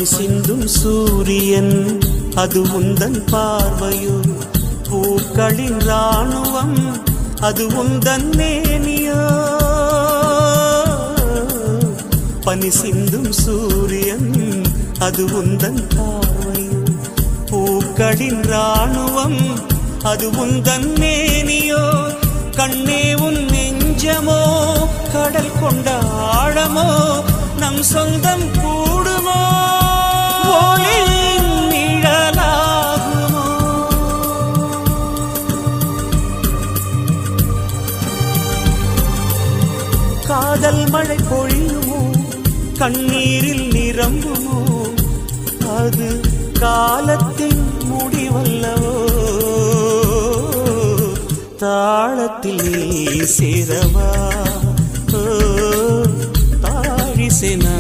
பனி சிந்தும் சூரியன் அது உந்தன் பார்வையோ, பூக்களின் ராணுவம் அது உந்தன் மேனியோ. பனி சிந்தும் சூரியன் அது உந்தன் பார்வையோ, பூக்களின் ராணுவம் அது உந்தன் மேனியோ. கண்ணே உன் நெஞ்சமோ கடல் கொண்ட ஆழமோ, நம் சொந்தம் கூடுமோ ஒளியின் நிழலாகுமோ. காதல் மழை பொழியுமோ, கண்ணீரில் நிரம்புமோ, அது காலத்தின் முடிவல்லவோ. தாளத்தில் நீ சேரவா, தாழிசேனா